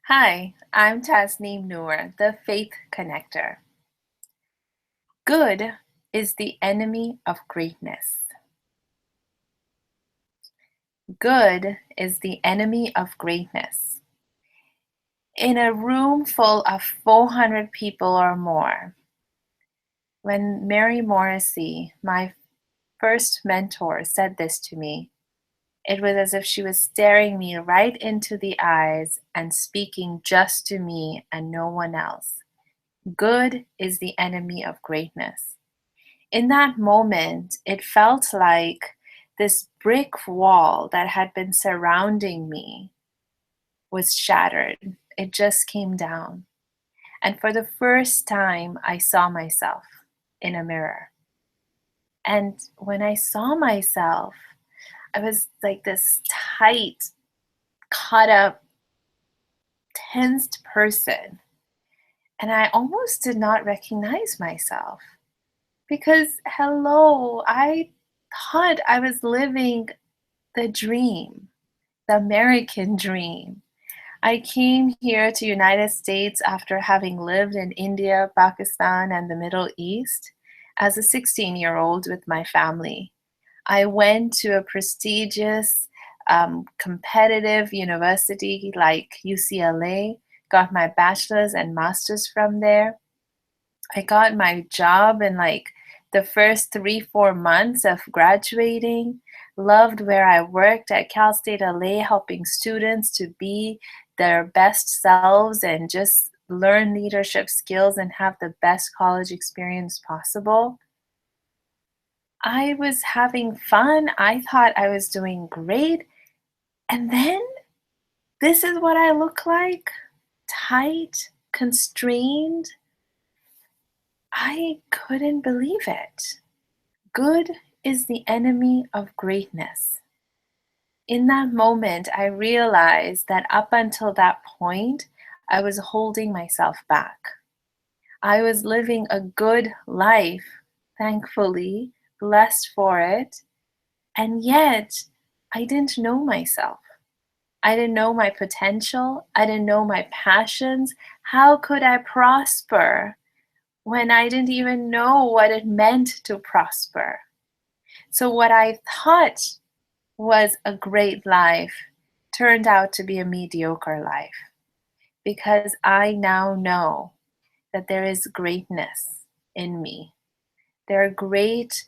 Hi, I'm Tasneem Noor, the Faith Connector. Good is the enemy of greatness. Good is the enemy of greatness. In a room full of 400 people or more, when Mary Morrissey, my first mentor, said this to me, it was as if she was staring me right into the eyes and speaking just to me and no one else. Good is the enemy of greatness. In that moment, it felt like this brick wall that had been surrounding me was shattered. It just came down. And for the first time, I saw myself in a mirror. And when I saw myself, I was like this tight, caught up, tensed person. And I almost did not recognize myself because, hello, I thought I was living the dream, the American dream. I came here to United States after having lived in India, Pakistan, and the Middle East as a 16-year-old with my family. I went to a prestigious, competitive university like UCLA, got my bachelor's and master's from there. I got my job in like the first 3, 4 months of graduating. Loved where I worked at Cal State LA, helping students to be their best selves and just learn leadership skills and have the best college experience possible. I was having fun. I thought I was doing great. And then this is what I look like, tight, constrained. I couldn't believe it. Good is the enemy of greatness. In that moment, I realized that up until that point, I was holding myself back. I was living a good life, thankfully, blessed for it, and yet I didn't know myself. I didn't know my potential. I didn't know my passions. How could I prosper when I didn't even know what it meant to prosper? So, what I thought was a great life turned out to be a mediocre life because I now know that there is greatness in me. There are great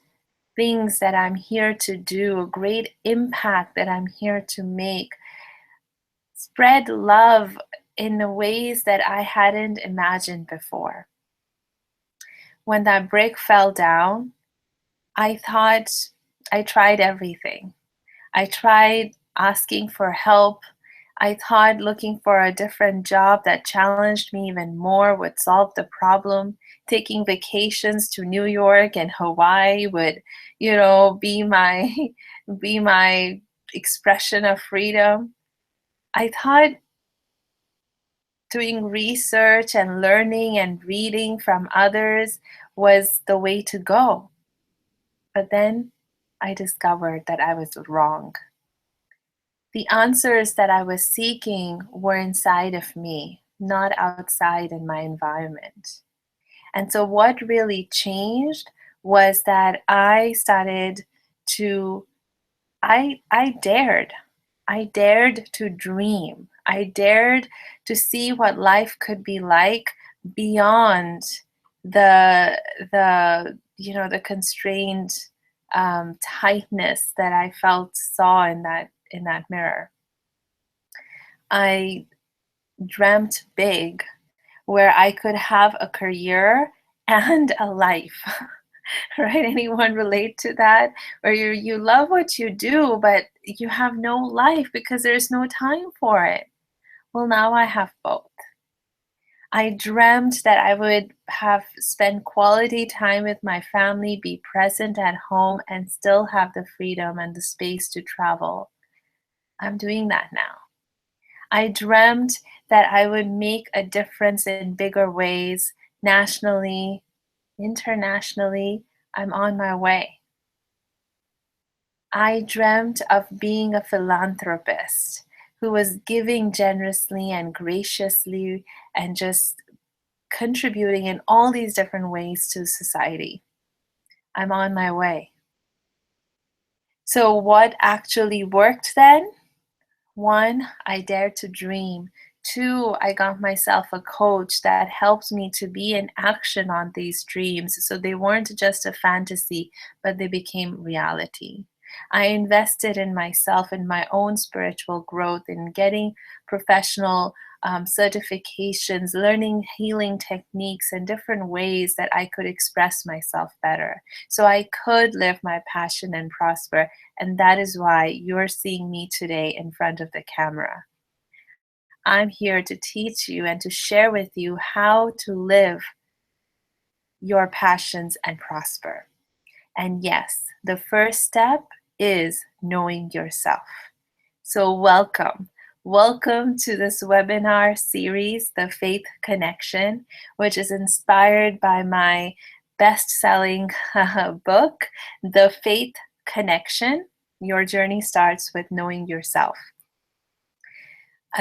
things that I'm here to do, a great impact that I'm here to make, spread love in the ways that I hadn't imagined before. When that brick fell down, I thought I tried everything. I tried asking for help. I thought looking for a different job that challenged me even more would solve the problem. Taking vacations to New York and Hawaii would, be my be my expression of freedom. I thought doing research and learning and reading from others was the way to go. But then I discovered that I was wrong. The answers that I was seeking were inside of me, not outside in my environment. And so, what really changed was that I started to, I dared. I dared to dream. I dared to see what life could be like beyond the constrained tightness that I saw in that mirror. I dreamt big where I could have a career and a life. Right? Anyone relate to that? Where you love what you do, but you have no life because there's no time for it. Well, now I have both. I dreamt that I would have spent quality time with my family, be present at home, and still have the freedom and the space to travel. I'm doing that now. I dreamt that I would make a difference in bigger ways, nationally, internationally. I'm on my way. I dreamt of being a philanthropist who was giving generously and graciously and just contributing in all these different ways to society. I'm on my way. So, what actually worked then? One, I dared to dream. Two, I got myself a coach that helped me to be in action on these dreams. So they weren't just a fantasy, but they became reality. I invested in myself, in my own spiritual growth, in getting professional certifications, learning healing techniques and different ways that I could express myself better. So I could live my passion and prosper. And that is why you're seeing me today in front of the camera. I'm here to teach you and to share with you how to live your passions and prosper. And yes, the first step is knowing yourself. So, welcome. Welcome to this webinar series, The Faith Connection, which is inspired by my best selling book, The Faith Connection. Your journey starts with knowing yourself.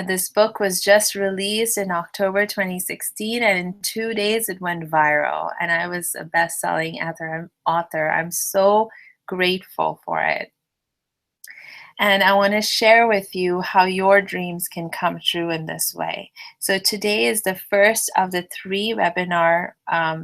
This book was just released in October 2016, and in 2 days it went viral, and I was a best-selling author. I'm so grateful for it. And I want to share with you how your dreams can come true in this way. So today is the first of the 3 webinar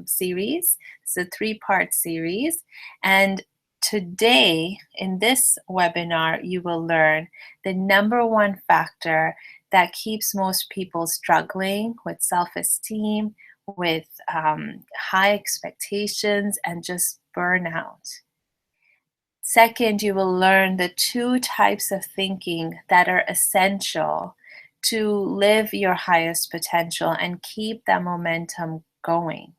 series. It's a 3-part series. And today, in this webinar, you will learn the number 1 factor that keeps most people struggling with self-esteem, with high expectations, and just burnout. Second, you will learn the 2 types of thinking that are essential to live your highest potential and keep that momentum going.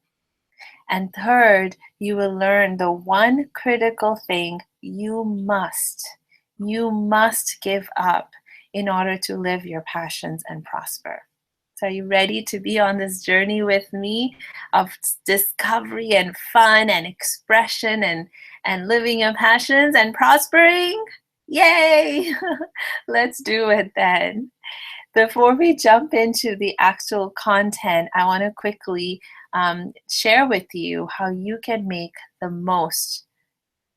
And third, you will learn the 1 critical thing you must give up in order to live your passions and prosper. So are you ready to be on this journey with me of discovery and fun and expression and living your passions and prospering? Yay! Let's do it then. Before we jump into the actual content, I want to quickly share with you how you can make the most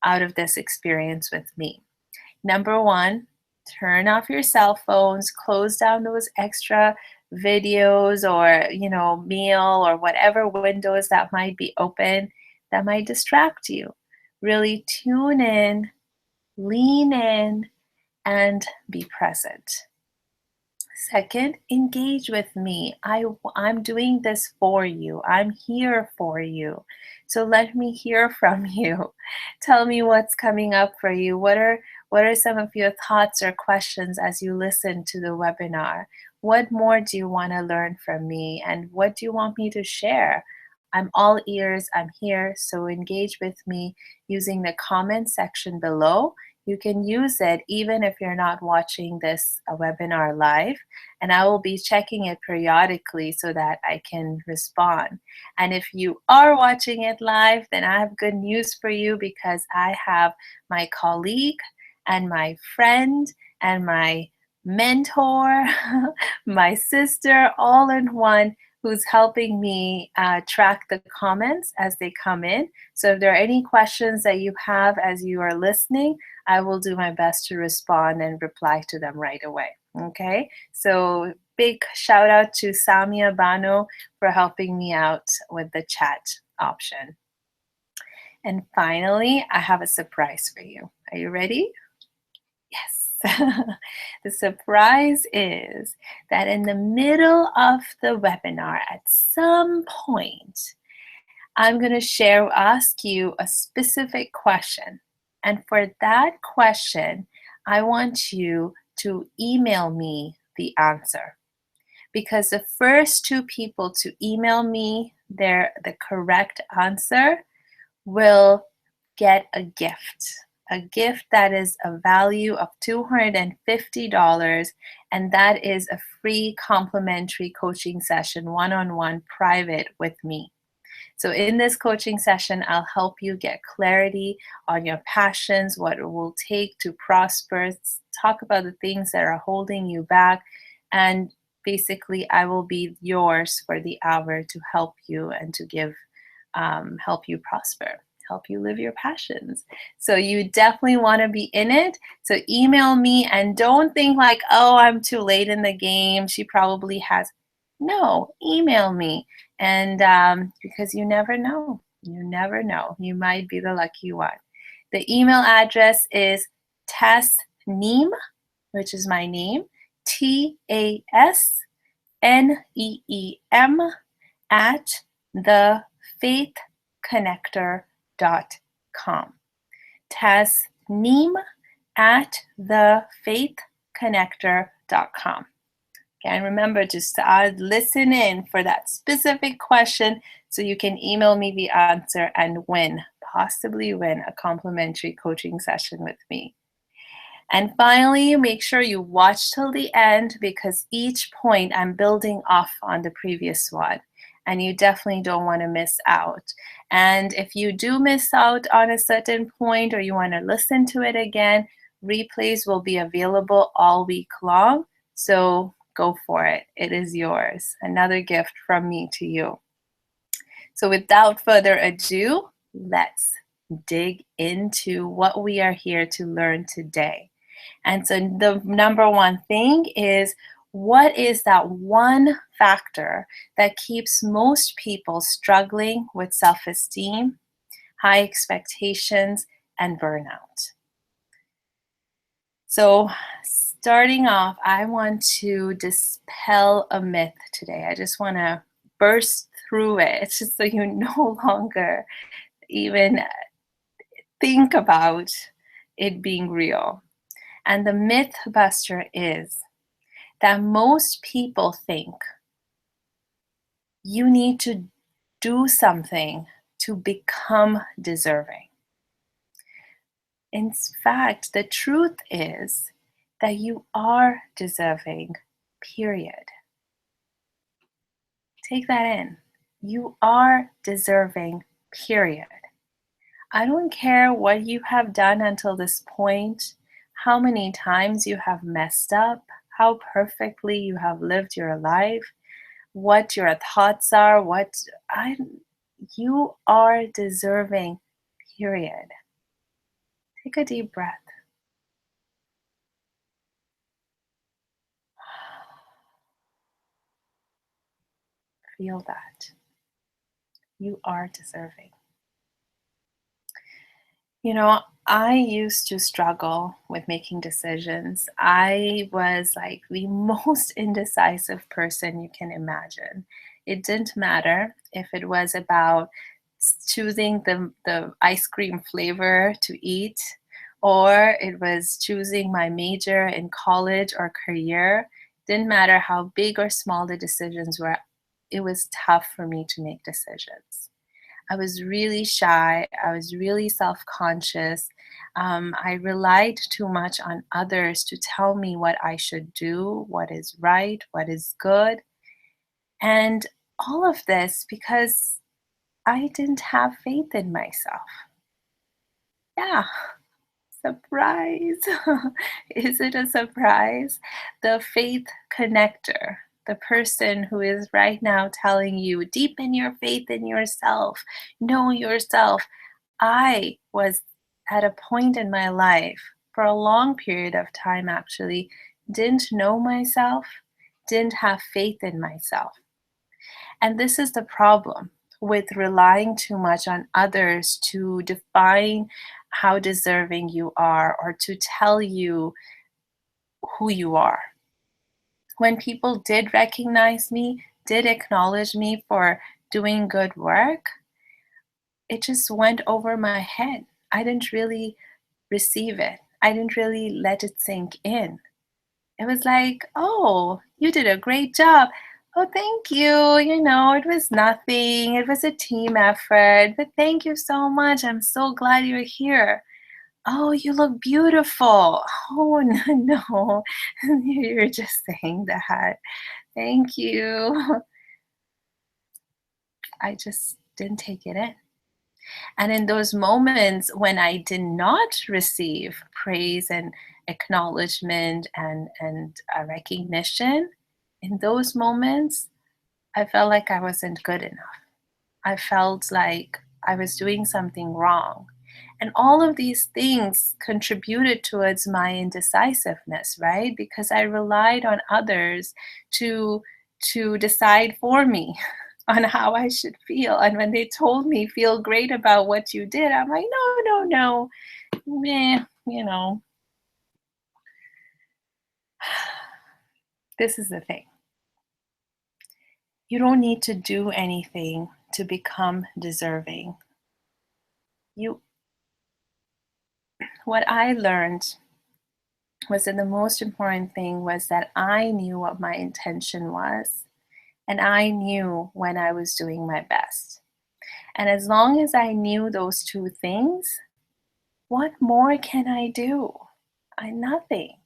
out of this experience with me. Number 1, turn off your cell phones, close down those extra videos or meal or whatever windows that might be open that might distract you. Really tune in, lean in, and be present. Second, engage with me. I'm doing this for you. I'm here for you. So let me hear from you. Tell me what's coming up for you. What are some of your thoughts or questions as you listen to the webinar? What more do you want to learn from me? And what do you want me to share? I'm all ears. I'm here. So engage with me using the comment section below. You can use it even if you're not watching this webinar live, and I will be checking it periodically so that I can respond. And if you are watching it live, then I have good news for you because I have my colleague and my friend and my mentor, my sister, all in one, who's helping me track the comments as they come in. So if there are any questions that you have as you are listening, I will do my best to respond and reply to them right away. Okay, so big shout out to Samia Bano for helping me out with the chat option. And finally, I have a surprise for you. Are you ready? Yes. The surprise is that in the middle of the webinar, at some point, I'm going to ask you a specific question. And for that question, I want you to email me the answer. Because the first 2 people to email me the correct answer will get a gift that is a value of $250, and that is a free complimentary coaching session, one-on-one private with me. So in this coaching session, I'll help you get clarity on your passions, what it will take to prosper, talk about the things that are holding you back. And basically, I will be yours for the hour to help you and to help you prosper, help you live your passions. So you definitely want to be in it. So email me and don't think like, oh, I'm too late in the game. She probably has. No, email me. And because you never know, you never know. You might be the lucky one. The email address is Tasneem, which is my name, TASNEEM at thefaithconnector.com. Tasneem at thefaithconnector.com. And remember, just listen in for that specific question so you can email me the answer and possibly win a complimentary coaching session with me. And finally, make sure you watch till the end because each point I'm building off on the previous one. And you definitely don't want to miss out. And if you do miss out on a certain point or you want to listen to it again, replays will be available all week long. So go for it. It is yours. Another gift from me to you. So without further ado, let's dig into what we are here to learn today. And so the number one thing is, what is that one factor that keeps most people struggling with self-esteem, high expectations, and burnout? So starting off, I want to dispel a myth today. I just want to burst through it just so you no longer even think about it being real. And the myth buster is that most people think you need to do something to become deserving. In fact, the truth is that you are deserving, period. Take that in. You are deserving, period. I don't care what you have done until this point, how many times you have messed up, how perfectly you have lived your life, what your thoughts are, you are deserving, period. Take a deep breath. Feel that. You are deserving. You know, I used to struggle with making decisions. I was like the most indecisive person you can imagine. It didn't matter if it was about choosing the ice cream flavor to eat, or it was choosing my major in college or career. Didn't matter how big or small the decisions were, it was tough for me to make decisions. I was really shy. I was really self-conscious. I relied too much on others to tell me what I should do, what is right, what is good. And all of this because I didn't have faith in myself. Yeah, surprise. Is it a surprise? The faith connector, the person who is right now telling you, deepen your faith in yourself, know yourself. I was at a point in my life, for a long period of time actually, didn't know myself, didn't have faith in myself. And this is the problem with relying too much on others to define how deserving you are or to tell you who you are. When people did recognize me, did acknowledge me for doing good work, it just went over my head. I didn't really receive it. I didn't really let it sink in. It was like, oh, you did a great job. Oh, thank you. It was nothing. It was a team effort, but thank you so much. I'm so glad you're here. Oh, you look beautiful. Oh, no, no. You're just saying that. Thank you. I just didn't take it in. And in those moments when I did not receive praise and acknowledgement and recognition, in those moments, I felt like I wasn't good enough. I felt like I was doing something wrong. And all of these things contributed towards my indecisiveness, right? Because I relied on others to decide for me on how I should feel. And when they told me feel great about what you did, I'm like, no, no, no. Meh, this is the thing. You don't need to do anything to become deserving. You What I learned was that the most important thing was that I knew what my intention was, and I knew when I was doing my best. And as long as I knew those two things, what more can I do? Nothing.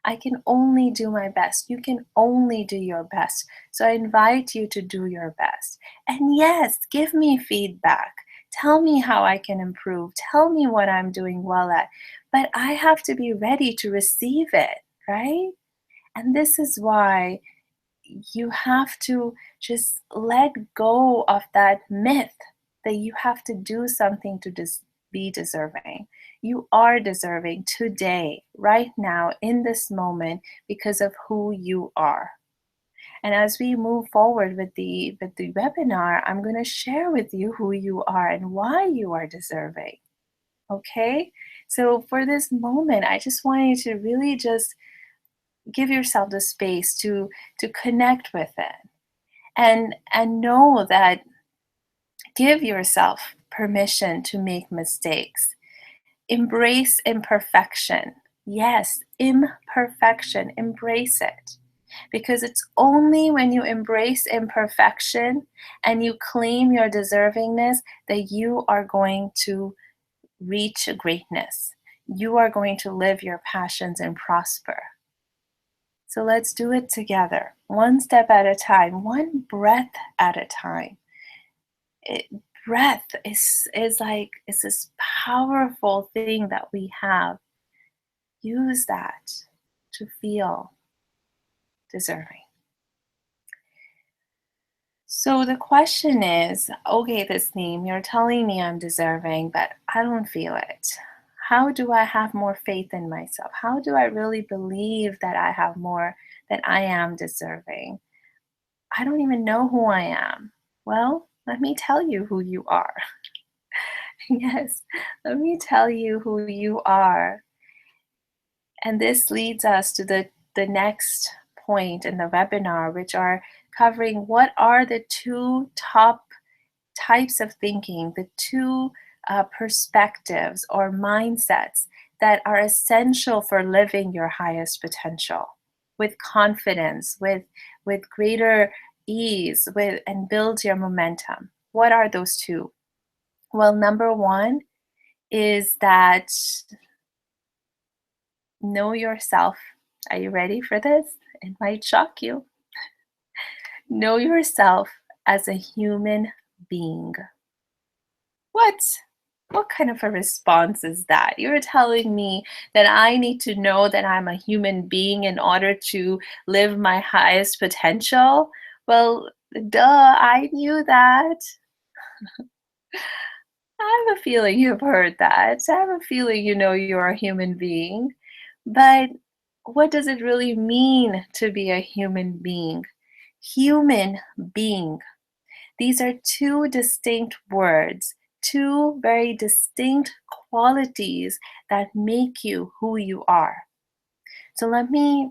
I can only do my best. You can only do your best. So I invite you to do your best. And yes, give me feedback. Tell me how I can improve. Tell me what I'm doing well at. But I have to be ready to receive it, right? And this is why you have to just let go of that myth that you have to do something to be deserving. You are deserving today, right now, in this moment, because of who you are. And as we move forward with the webinar, I'm going to share with you who you are and why you are deserving. Okay? So for this moment, I just want you to really just give yourself the space to connect with it and know that, give yourself permission to make mistakes. Embrace imperfection. Yes, imperfection. Embrace it. Because it's only when you embrace imperfection and you claim your deservingness that you are going to reach greatness. You are going to live your passions and prosper. So let's do it together, one step at a time, one breath at a time. Breath is this powerful thing that we have. Use that to feel deserving. So the question is, okay, Tasneem, you're telling me I'm deserving, but I don't feel it. How do I have more faith in myself? How do I really believe that I have more, that I am deserving? I don't even know who I am. Well, let me tell you who you are. Yes, let me tell you who you are. And this leads us to the next point in the webinar, which are covering what are the two top types of thinking, the two perspectives or mindsets that are essential for living your highest potential with confidence, with greater ease, and build your momentum. What are those two? Well, number one is that know yourself. Are you ready for this? It might shock you. Know yourself as a human being. What? What kind of a response is that? You're telling me that I need to know that I'm a human being in order to live my highest potential? Well, duh, I knew that. I have a feeling you've heard that. I have a feeling you know you're a human being. But what does it really mean to be a human being? Human being. These are two distinct words, two very distinct qualities that make you who you are. So let me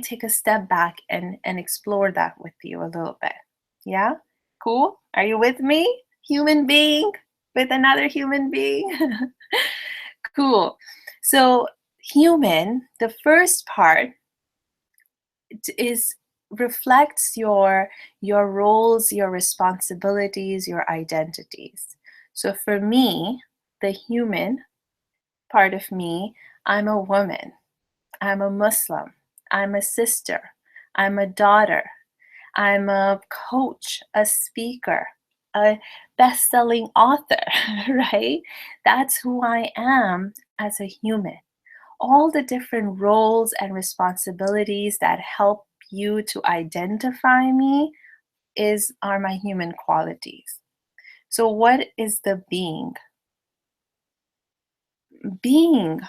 take a step back and explore that with you a little bit. Yeah? Cool? Are you with me? Human being with another human being? Cool. So human, the first part is reflects your roles, your responsibilities, your identities. So for me, the human part of me, I'm a woman, I'm a Muslim, I'm a sister, I'm a daughter, I'm a coach, a speaker, a best-selling author, right? That's who I am as a human. All the different roles and responsibilities that help you to identify me is are my human qualities. So what is the being? Being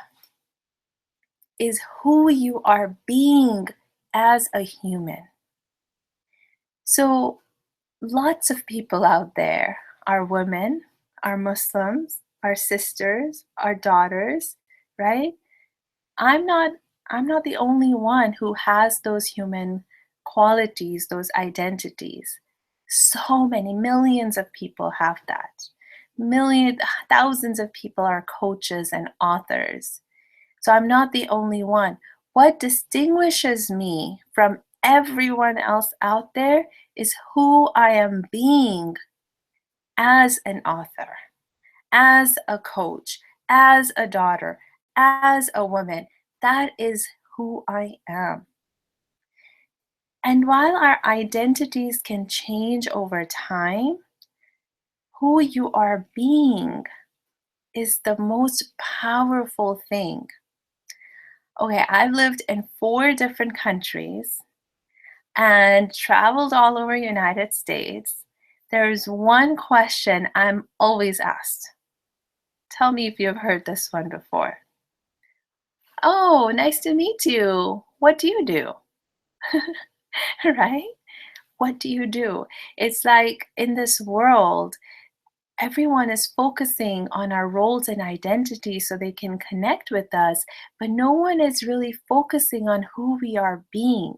is who you are being as a human. So lots of people out there are women, are Muslims, are sisters, are daughters, right? I'm not I'm not the only one who has those human qualities, those identities. So many millions of people have that. Million thousands of people are coaches and authors. So I'm not the only one. What distinguishes me from everyone else out there is who I am being as an author, as a coach, as a daughter, as a woman. That is who I am. And while our identities can change over time, who you are being is the most powerful thing. Okay, I've lived in 4 different countries and traveled all over United States. There's one question I'm always asked. Tell me if you've heard this one before. Oh, nice to meet you. What do you do? Right? What do you do? It's like in this world, everyone is focusing on our roles and identities so they can connect with us, but no one is really focusing on who we are being.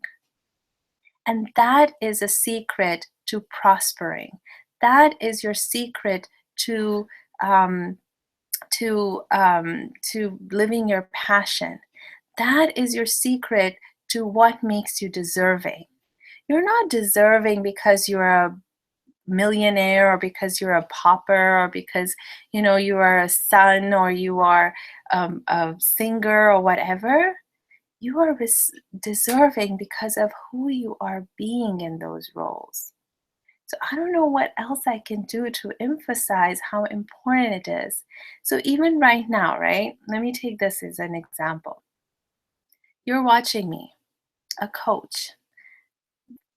And that is a secret to prospering. That is your secret to um, to living your passion. That is your secret to what makes you deserving. You're not deserving because you're a millionaire or because you're a pauper or because you are a son or you are a singer or whatever. You are deserving because of who you are being in those roles. So I don't know what else I can do to emphasize how important it is. So even right now, right? Let me take this as an example. You're watching me, a coach,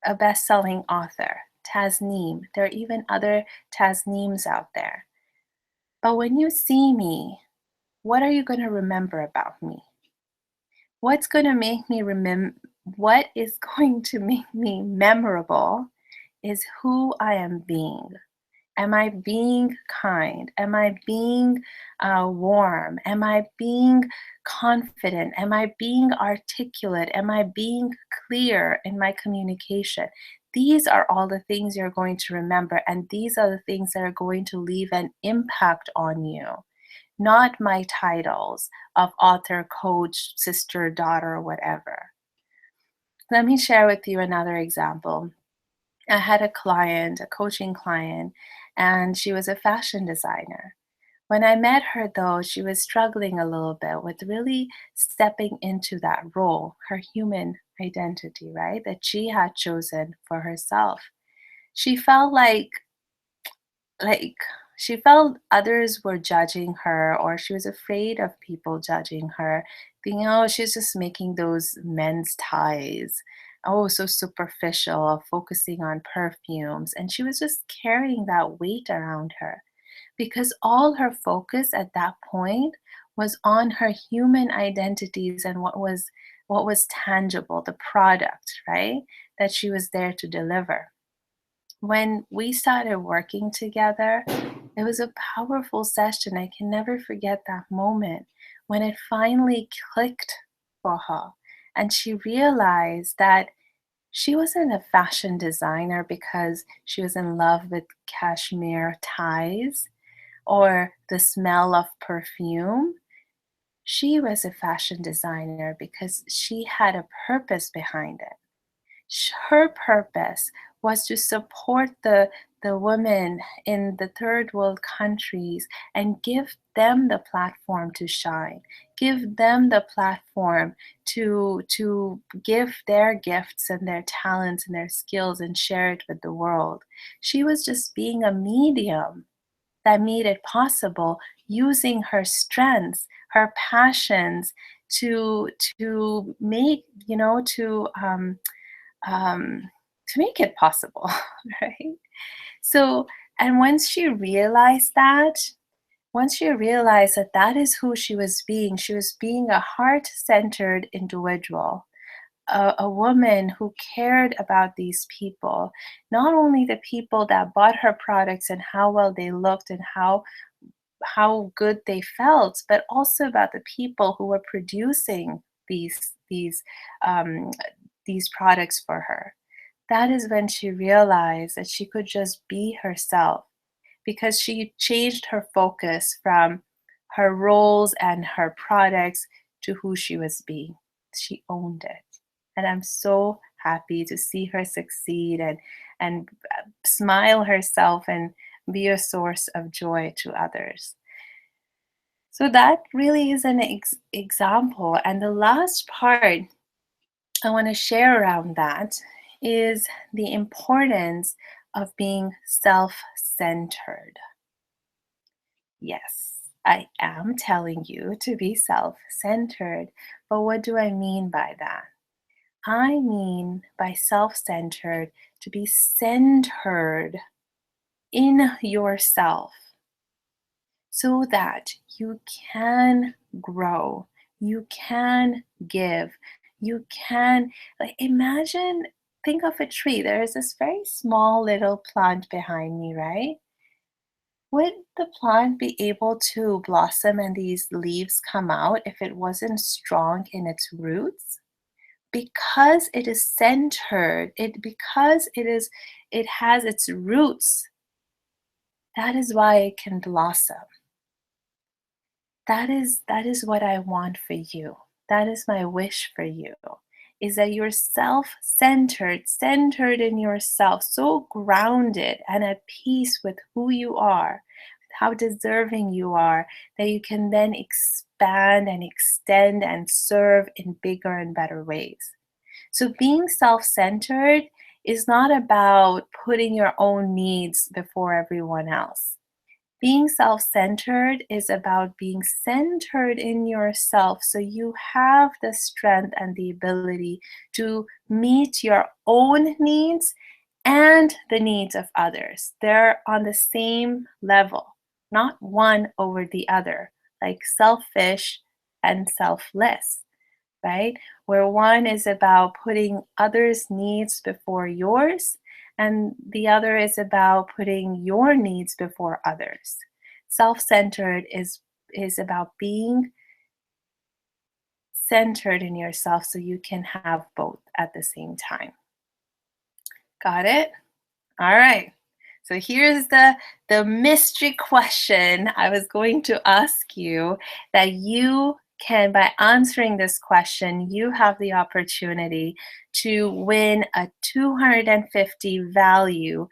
a best-selling author, Tasneem. There are even other Tasneems out there. But when you see me, what are you going to remember about me? What's going to make me remember? What is going to make me memorable is who I am being. Am I being kind? Am I being warm? Am I being confident? Am I being articulate? Am I being clear in my communication? These are all the things you're going to remember, and these are the things that are going to leave an impact on you, not my titles of author, coach, sister, daughter, whatever. Let me share with you another example. I had a client, a coaching client, and she was a fashion designer. When I met her, though, she was struggling a little bit with really stepping into that role, her human identity, right? That she had chosen for herself. She felt like she felt others were judging her, or she was afraid of people judging her, thinking, oh, she's just making those men's ties. Oh, so superficial, focusing on perfumes. And she was just carrying that weight around her because all her focus at that point was on her human identities and what was tangible, the product, right? That she was there to deliver. When we started working together, it was a powerful session. I can never forget that moment when it finally clicked for her. And she realized that she wasn't a fashion designer because she was in love with cashmere ties or the smell of perfume. She was a fashion designer because she had a purpose behind it. Her purpose was to support the women in the third world countries and give them the platform to shine, give them the platform to give their gifts and their talents and their skills and share it with the world. She was just being a medium that made it possible, using her strengths, her passions to make, um, to make it possible, right? So, and once she realized that that is who she was being a heart-centered individual, a woman who cared about these people, not only the people that bought her products and how well they looked and how good they felt, but also about the people who were producing um, these products for her. That is when she realized that she could just be herself, because she changed her focus from her roles and her products to who she was being. She owned it. And I'm so happy to see her succeed and smile herself and be a source of joy to others. So that really is an example. And the last part I want to share around that is the importance of being self centered. Yes, I am telling you to be self centered, but what do I mean by that? I mean by self centered to be centered in yourself so that you can grow, you can give, you can, like, imagine, think of a tree. There is this very small little plant behind me, right? Would the plant be able to blossom and these leaves come out if it wasn't strong in its roots? Because it is centered, it has its roots, that is why it can blossom. That is what I want for you. That is my wish for you. Is that you're self-centered, centered in yourself, so grounded and at peace with who you are, how deserving you are, that you can then expand and extend and serve in bigger and better ways. So being self-centered is not about putting your own needs before everyone else. Being self centered is about being centered in yourself so you have the strength and the ability to meet your own needs and the needs of others. They're on the same level, not one over the other, like selfish and selfless, right? Where one is about putting others' needs before yours, and the other is about putting your needs before others. Self-centered is about being centered in yourself so you can have both at the same time. Got it? All right. So here's the mystery question I was going to ask you, that you can, by answering this question, you have the opportunity to win a 250 value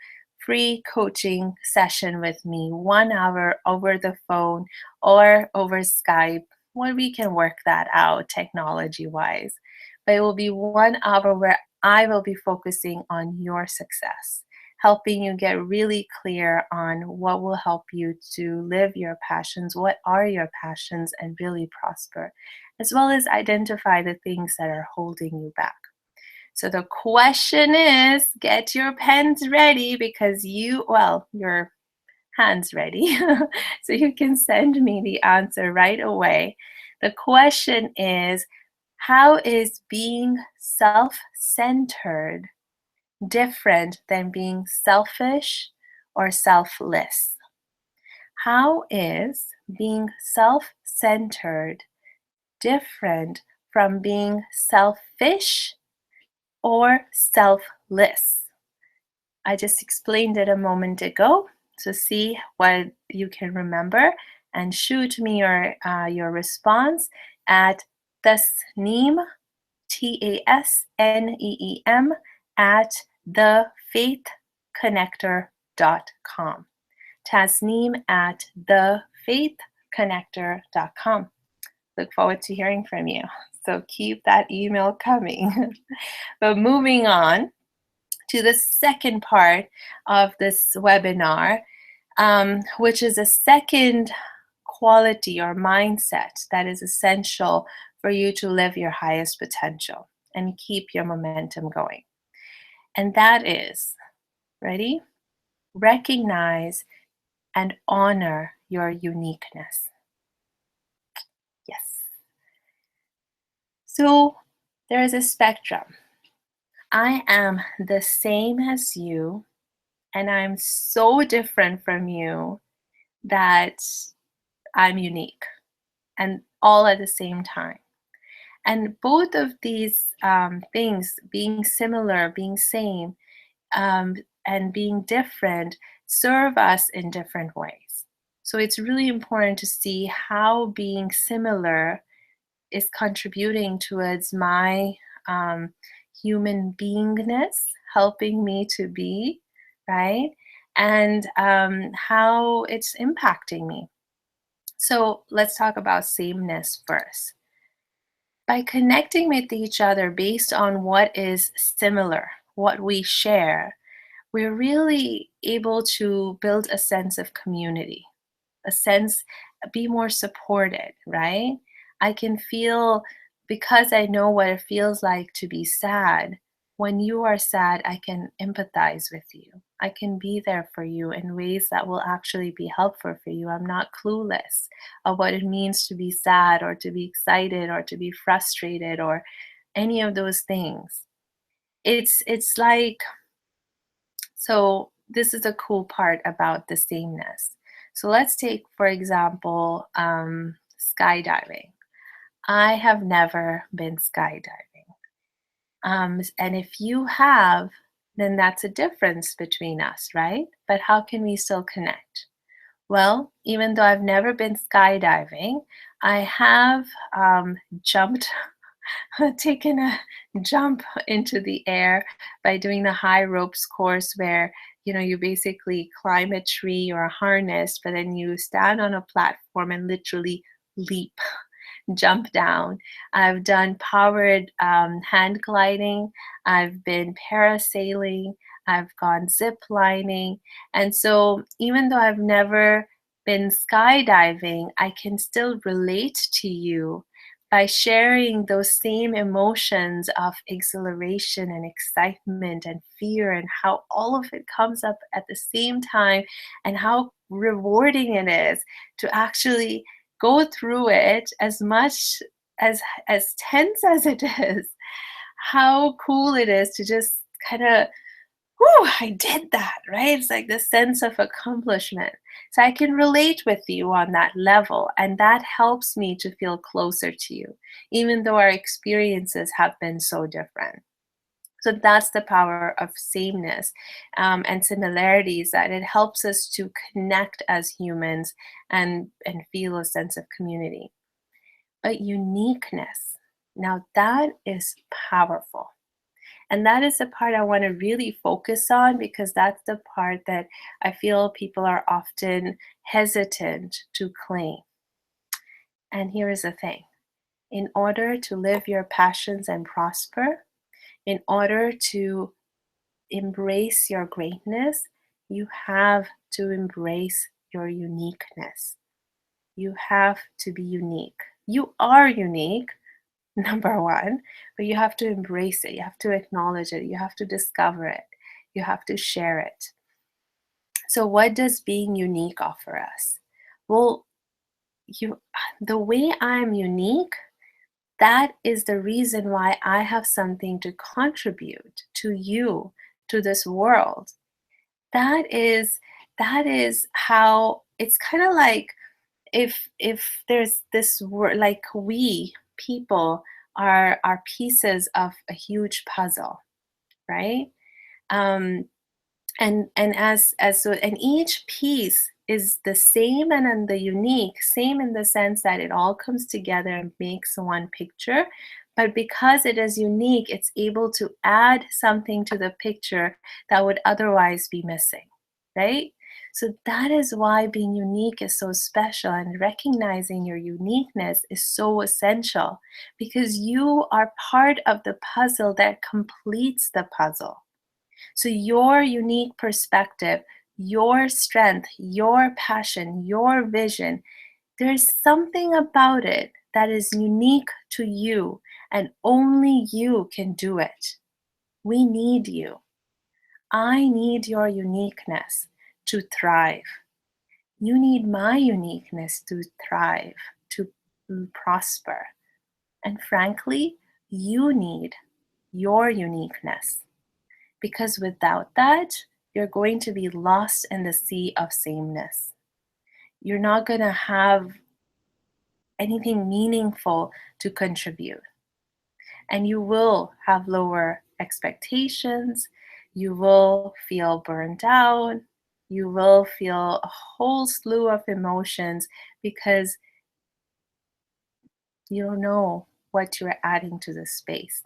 free coaching session with me, 1 hour over the phone or over Skype. Well, we can work that out technology wise, but it will be 1 hour where I will be focusing on your success, helping you get really clear on what will help you to live your passions, what are your passions, and really prosper, as well as identify the things that are holding you back. So the question is, get your pens ready, because your hands ready, so you can send me the answer right away. The question is, how is being self-centered different than being selfish or selfless? How is being self-centered different from being selfish or selfless? I just explained it a moment ago, so see what you can remember and shoot me your response at Tasneem, TASNEEM, at thefaithconnector.com. tasneem@thefaithconnector.com. tasneem@thefaithconnector.com. Look forward to hearing from you. So keep that email coming. But moving on to the second part of this webinar, which is a second quality or mindset that is essential for you to live your highest potential and keep your momentum going. And that is, ready? Recognize and honor your uniqueness. Yes. So there is a spectrum. I am the same as you, and I'm so different from you that I'm unique, and all at the same time. And both of these things, being similar, being same, and being different, serve us in different ways. So it's really important to see how being similar is contributing towards my human beingness, helping me to be, right? And how it's impacting me. So let's talk about sameness first. By connecting with each other based on what is similar, what we share, we're really able to build a sense of community, a sense, be more supported, right? I can feel, because I know what it feels like to be sad. When you are sad, I can empathize with you. I can be there for you in ways that will actually be helpful for you. I'm not clueless of what it means to be sad or to be excited or to be frustrated or any of those things. It's like, so this is a cool part about the sameness. So let's take, for example, skydiving. I have never been skydiving. And if you have, then that's a difference between us, right? But how can we still connect? Well, even though I've never been skydiving, I have jumped, taken a jump into the air by doing the high ropes course where you basically climb a tree or a harness, but then you stand on a platform and literally leap, jump down. I've done powered hand gliding. I've been parasailing. I've gone zip lining. And so, even though I've never been skydiving, I can still relate to you by sharing those same emotions of exhilaration and excitement and fear, and how all of it comes up at the same time, and how rewarding it is to actually go through it, as much as tense as it is. How cool it is to just kind of, whoo, I did that, right? It's like this sense of accomplishment. So I can relate with you on that level, and that helps me to feel closer to you, even though our experiences have been so different. So that's the power of sameness and similarities, that it helps us to connect as humans and feel a sense of community. But uniqueness, now that is powerful. And that is the part I want to really focus on, because that's the part that I feel people are often hesitant to claim. And here is the thing: in order to live your passions and prosper, in order to embrace your greatness, you have to embrace your uniqueness. You have to be unique. You are unique, number one, but you have to embrace it. You have to acknowledge it. You have to discover it. You have to share it. So, what does being unique offer us? Well, the way I'm unique, that is the reason why I have something to contribute to you, to this world. That is how it's kind of like, if there's this word, like, we people are pieces of a huge puzzle, right? um and as so, and each piece is the same and the unique, same in the sense that it all comes together and makes one picture. But because it is unique, it's able to add something to the picture that would otherwise be missing, right? So that is why being unique is so special, and recognizing your uniqueness is so essential, because you are part of the puzzle that completes the puzzle. So your unique perspective, your strength, your passion, your vision, there's something about it that is unique to you, and only you can do it. We need you. I need your uniqueness to thrive. You need my uniqueness to thrive, to prosper. And frankly, you need your uniqueness, because without that, you're going to be lost in the sea of sameness. You're not going to have anything meaningful to contribute, and you will have lower expectations. You will feel burned out. You will feel a whole slew of emotions because you don't know what you're adding to the space.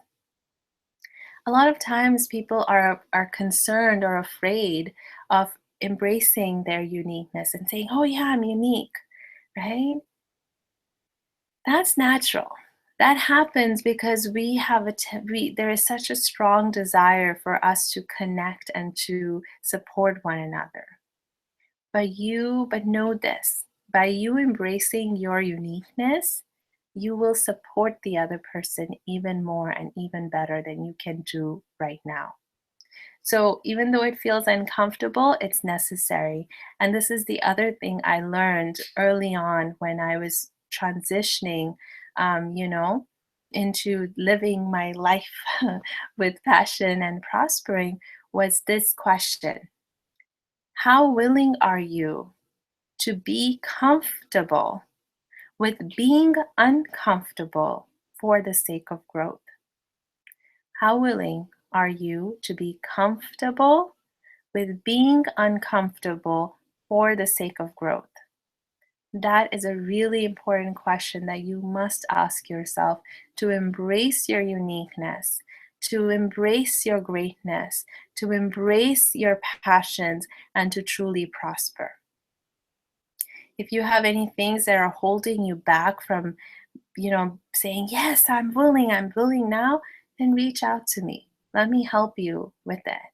A lot of times people are concerned or afraid of embracing their uniqueness and saying, "Oh yeah, I'm unique," right? That's natural. That happens because there is such a strong desire for us to connect and to support one another. But know this, by you embracing your uniqueness, you will support the other person even more and even better than you can do right now. So even though it feels uncomfortable, it's necessary. And this is the other thing I learned early on when I was transitioning, you know, into living my life with passion and prospering, was this question: how willing are you to be comfortable with being uncomfortable for the sake of growth? How willing are you to be comfortable with being uncomfortable for the sake of growth? That is a really important question that you must ask yourself to embrace your uniqueness, to embrace your greatness, to embrace your passions, and to truly prosper. If you have any things that are holding you back from, saying, "Yes, I'm willing now," then reach out to me. Let me help you with it.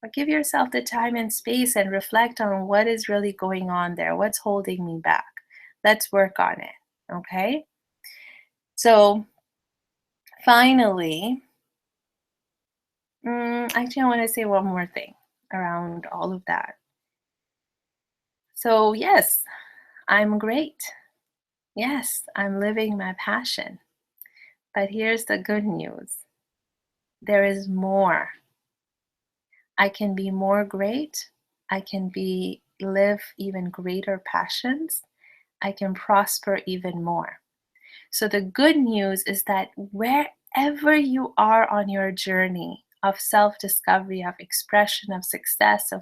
But give yourself the time and space and reflect on what is really going on there. What's holding me back? Let's work on it. Okay. So, finally, actually, I want to say one more thing around all of that. So, yes, I'm great. Yes, I'm living my passion. But here's the good news: there is more. I can be more great. I can live even greater passions. I can prosper even more. So the good news is that wherever you are on your journey of self-discovery, of expression, of success, of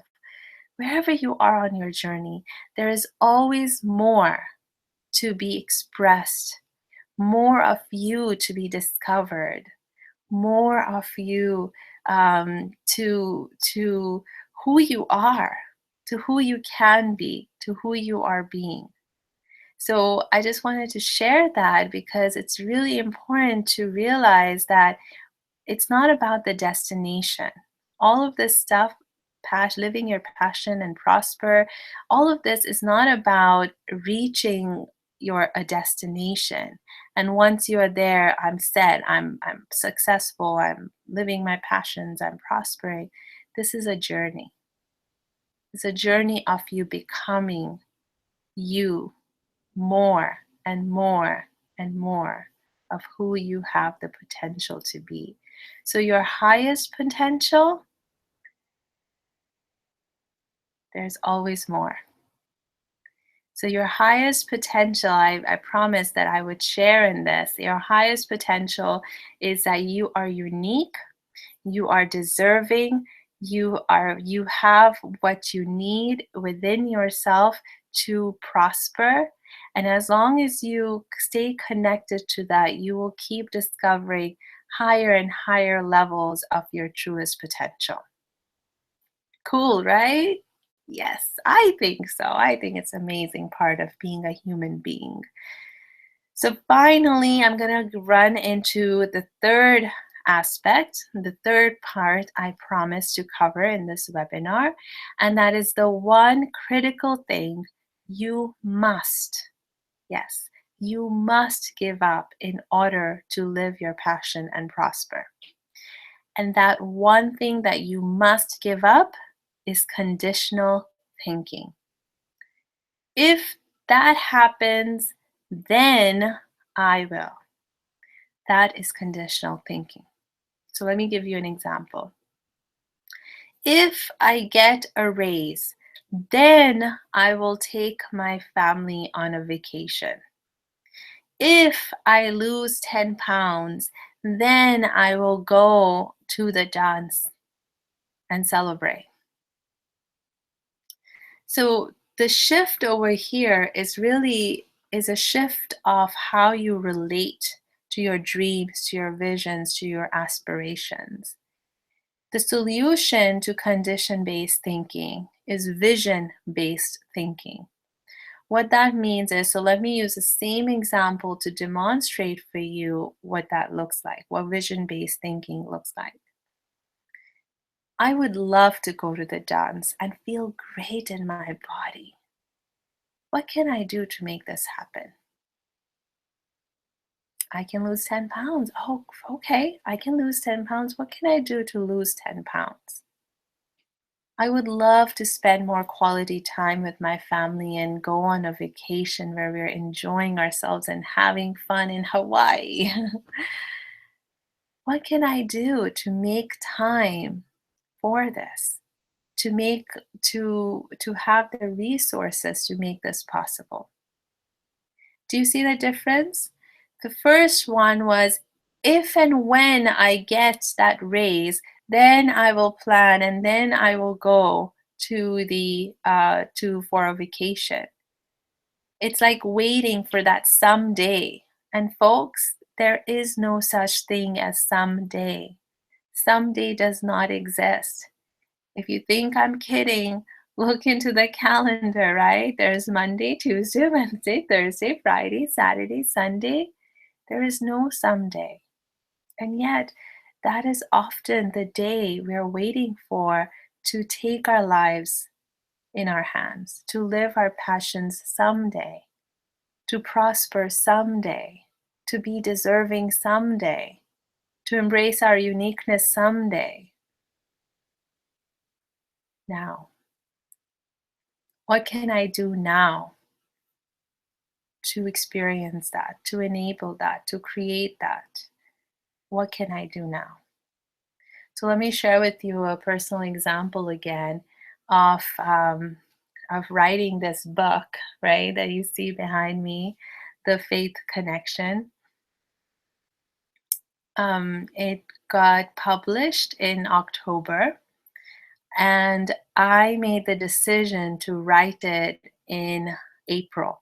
wherever you are on your journey, there is always more to be expressed, more of you to be discovered, more of you, to who you are, to who you can be, to who you are being. So I just wanted to share that because it's really important to realize that it's not about the destination. All of this stuff, living your passion and prosper, all of this is not about reaching a destination. And once you are there, I'm set, I'm successful, I'm living my passions, I'm prospering. This is a journey. It's a journey of you becoming you more and more and more of who you have the potential to be. So, your highest potential, there's always more. So, your highest potential, I promised that I would share in this. Your highest potential is that you are unique, you are deserving, you have what you need within yourself to prosper. And as long as you stay connected to that, you will keep discovering higher and higher levels of your truest potential. Cool, right? Yes, I think so. I think it's amazing part of being a human being. So finally, I'm going to run into the third aspect, the third part I promised to cover in this webinar, and that is the one critical thing you must, yes, you must give up in order to live your passion and prosper. And that one thing that you must give up is conditional thinking. If that happens, then I will. That is conditional thinking. So let me give you an example. If I get a raise, then I will take my family on a vacation. If I lose 10 pounds, then I will go to the dance and celebrate. So the shift over here is a shift of how you relate to your dreams, to your visions, to your aspirations. The solution to condition based thinking is vision based thinking. What that means is, so let me use the same example to demonstrate for you what that looks like, what vision based thinking looks like. I would love to go to the dance and feel great in my body. What can I do to make this happen? I can lose 10 pounds. Oh, okay. I can lose 10 pounds. What can I do to lose 10 pounds? I would love to spend more quality time with my family and go on a vacation where we're enjoying ourselves and having fun in Hawaii. What can I do to make time for this? To make to have the resources to make this possible. Do you see the difference? The first one was, if and when I get that raise, then I will plan and then I will go to the to for a vacation. It's like waiting for that someday. And folks, there is no such thing as someday. Someday does not exist. If you think I'm kidding, look into the calendar, right? There's Monday, Tuesday, Wednesday, Thursday, Friday, Saturday, Sunday. There is no someday. And yet, that is often the day we're waiting for to take our lives in our hands, to live our passions someday, to prosper someday, to be deserving someday, to embrace our uniqueness someday. Now, what can I do now to experience that, to enable that, to create that? What can I do now? So let me share with you a personal example again of writing this book, right? That you see behind me, The Faith Connection. It got published in October, and I made the decision to write it in April.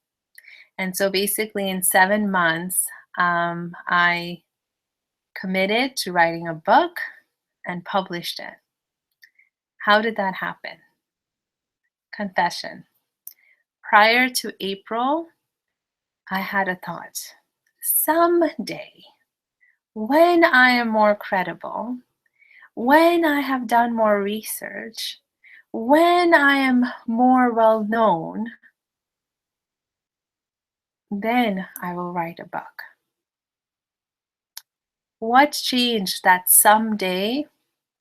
And so basically, in 7 months, I committed to writing a book and published it. How did that happen? Confession. Prior to April, I had a thought. Someday, when I am more credible, when I have done more research, when I am more well known, then I will write a book. What changed that someday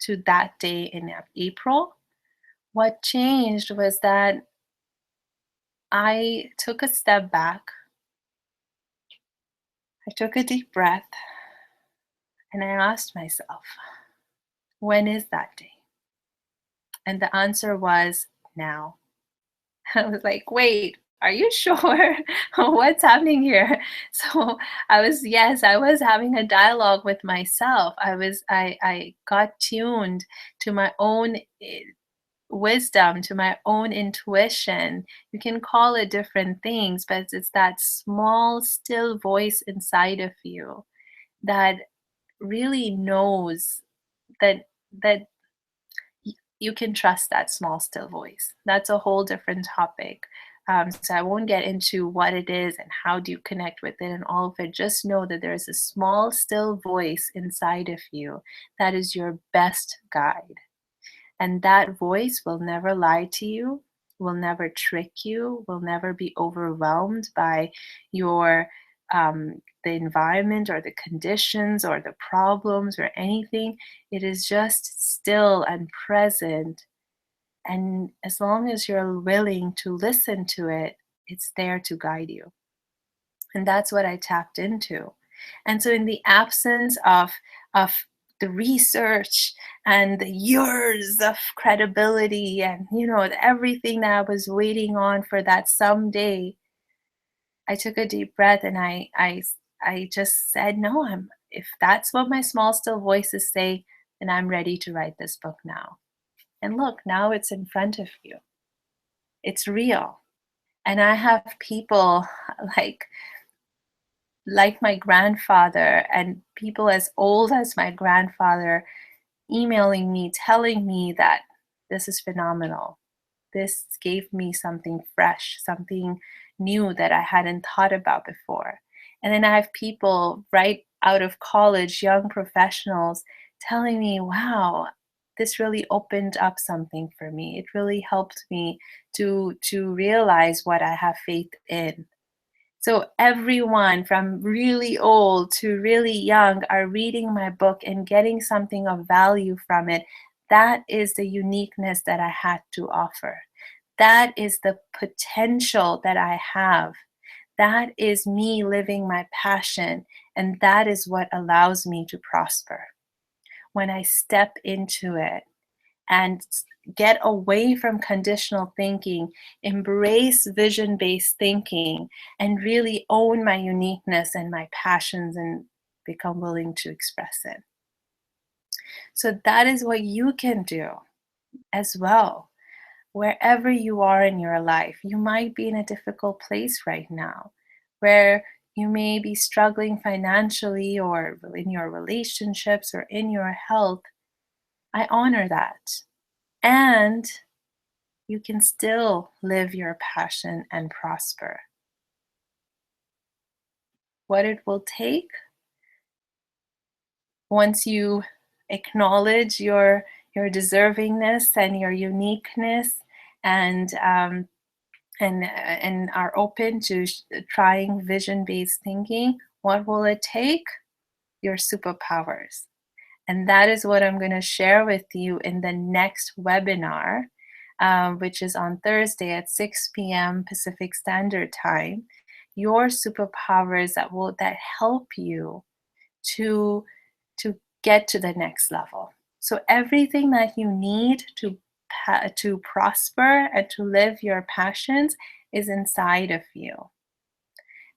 to that day in April? What changed was that I took a step back, I took a deep breath, and I asked myself, when is that day? And the answer was now. I was like, wait, are you sure? What's happening here? So yes, I was having a dialogue with myself. I got tuned to my own wisdom, to my own intuition. You can call it different things, but it's that small, still voice inside of you that really knows that that you can trust that small, still voice. That's a whole different topic. So I won't get into what it is and how do you connect with it and all of it. Just know that there is a small, still voice inside of you that is your best guide. And that voice will never lie to you, will never trick you, will never be overwhelmed by your the environment or the conditions or the problems or anything. It is just still and present. And as long as you're willing to listen to it, it's there to guide you. And that's what I tapped into. And so in the absence of the research and the years of credibility and everything that I was waiting on for that someday, I took a deep breath and I just said, no, I'm if that's what my small still voices say, then I'm ready to write this book now. And look, now it's in front of you. It's real. And I have people like my grandfather and people as old as my grandfather emailing me, telling me that this is phenomenal. This gave me something fresh, something new that I hadn't thought about before. And then I have people right out of college, young professionals, telling me, wow, this really opened up something for me. It really helped me to realize what I have faith in. So everyone from really old to really young are reading my book and getting something of value from it. That is the uniqueness that I had to offer. That is the potential that I have. That is me living my passion, and that is what allows me to prosper. When I step into it and get away from conditional thinking, embrace vision based thinking, and really own my uniqueness and my passions and become willing to express it. So, that is what you can do as well. Wherever you are in your life, you might be in a difficult place right now where you may be struggling financially or in your relationships or in your health. I honor that. And you can still live your passion and prosper. What it will take once you acknowledge your deservingness and your uniqueness and and are open to trying vision-based thinking, what will it take? Your superpowers. And that is what I'm going to share with you in the next webinar, which is on Thursday at 6 p.m. Pacific Standard Time. Your superpowers that help you to get to the next level. So everything that you need to prosper and to live your passions is inside of you.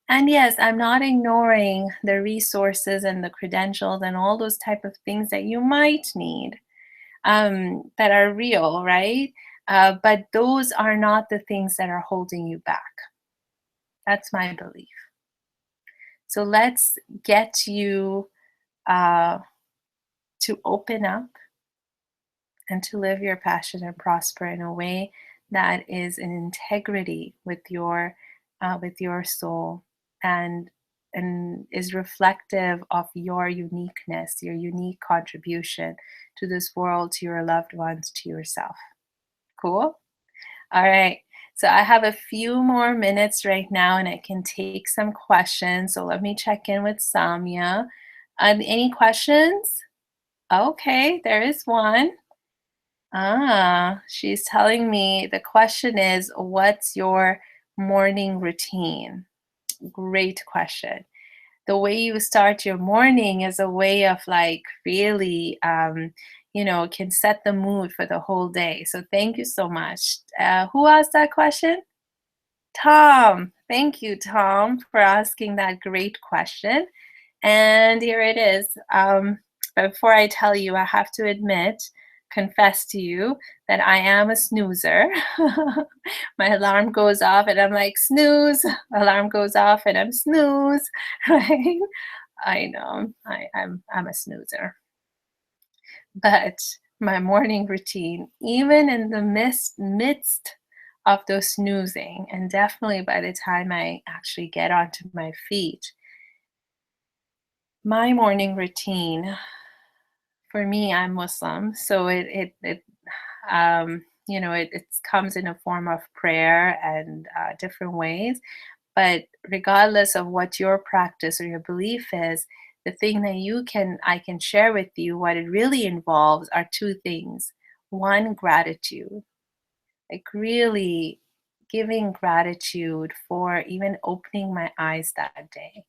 And yes, I'm not ignoring the resources and the credentials and all those type of things that you might need that are real, right? But those are not the things that are holding you back. That's my belief. So let's get you to open up and to live your passion and prosper in a way that is in integrity with your soul and is reflective of your uniqueness, your unique contribution to this world, to your loved ones, to yourself. Cool? All right. So I have a few more minutes right now and I can take some questions. So let me check in with Samya. Any questions? Okay, there is one. She's telling me the question is, what's your morning routine? Great question. The way you start your morning is a way of like really, can set the mood for the whole day. So thank you so much. Who asked that question? Tom. Thank you, Tom, for asking that great question. And here it is. But before I tell you, I have to confess to you that I am a snoozer. My alarm goes off and I'm like, snooze. Alarm goes off and I'm snooze, right? I know, I'm a snoozer. But my morning routine, even in the midst of those snoozing, and definitely by the time I actually get onto my feet, my morning routine, for me, I'm Muslim, so it comes in a form of prayer and different ways. But regardless of what your practice or your belief is, the thing that I can share with you what it really involves are two things. One, gratitude, like really giving gratitude for even opening my eyes that day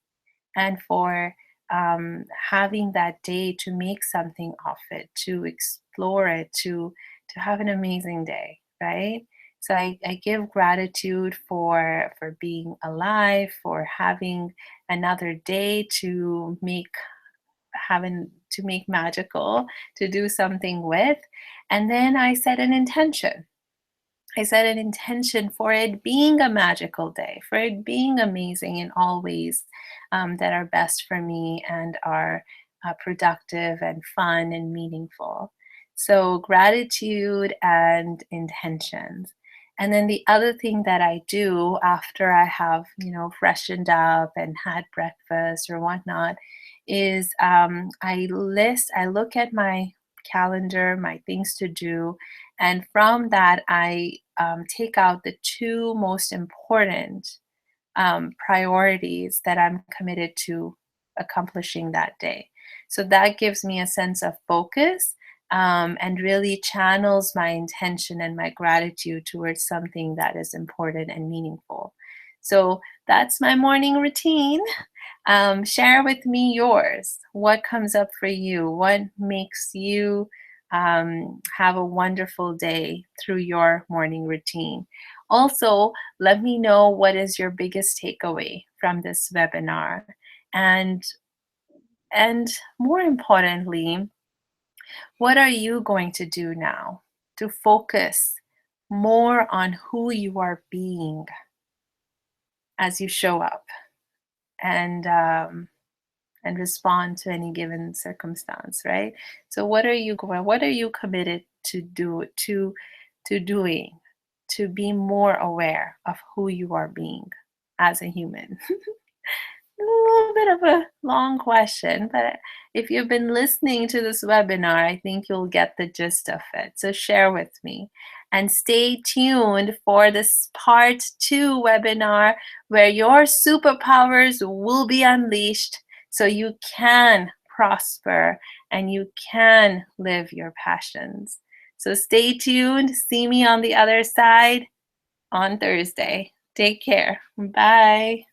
and for having that day to make something of it, to explore it, to have an amazing day, right? So I give gratitude for being alive, for having another day to make magical, to do something with. And then I set an intention. I set an intention for it being a magical day, for it being amazing in all ways that are best for me and are productive and fun and meaningful. So, gratitude and intentions. And then the other thing that I do after I have, freshened up and had breakfast or whatnot is I look at my calendar, my things to do, and from that, I take out the two most important priorities that I'm committed to accomplishing that day. So that gives me a sense of focus and really channels my intention and my gratitude towards something that is important and meaningful. So that's my morning routine. Share with me yours. What comes up for you? What makes you have a wonderful day through your morning routine? Also, let me know what is your biggest takeaway from this webinar. And and more importantly, what are you going to do now to focus more on who you are being as you show up and and respond to any given circumstance, right? So what are you committed to doing to be more aware of who you are being as a human? A little bit of a long question, but if you've been listening to this webinar, I think you'll get the gist of it. So share with me and stay tuned for this part two webinar where your superpowers will be unleashed so you can prosper and you can live your passions. So stay tuned. See me on the other side on Thursday. Take care. Bye.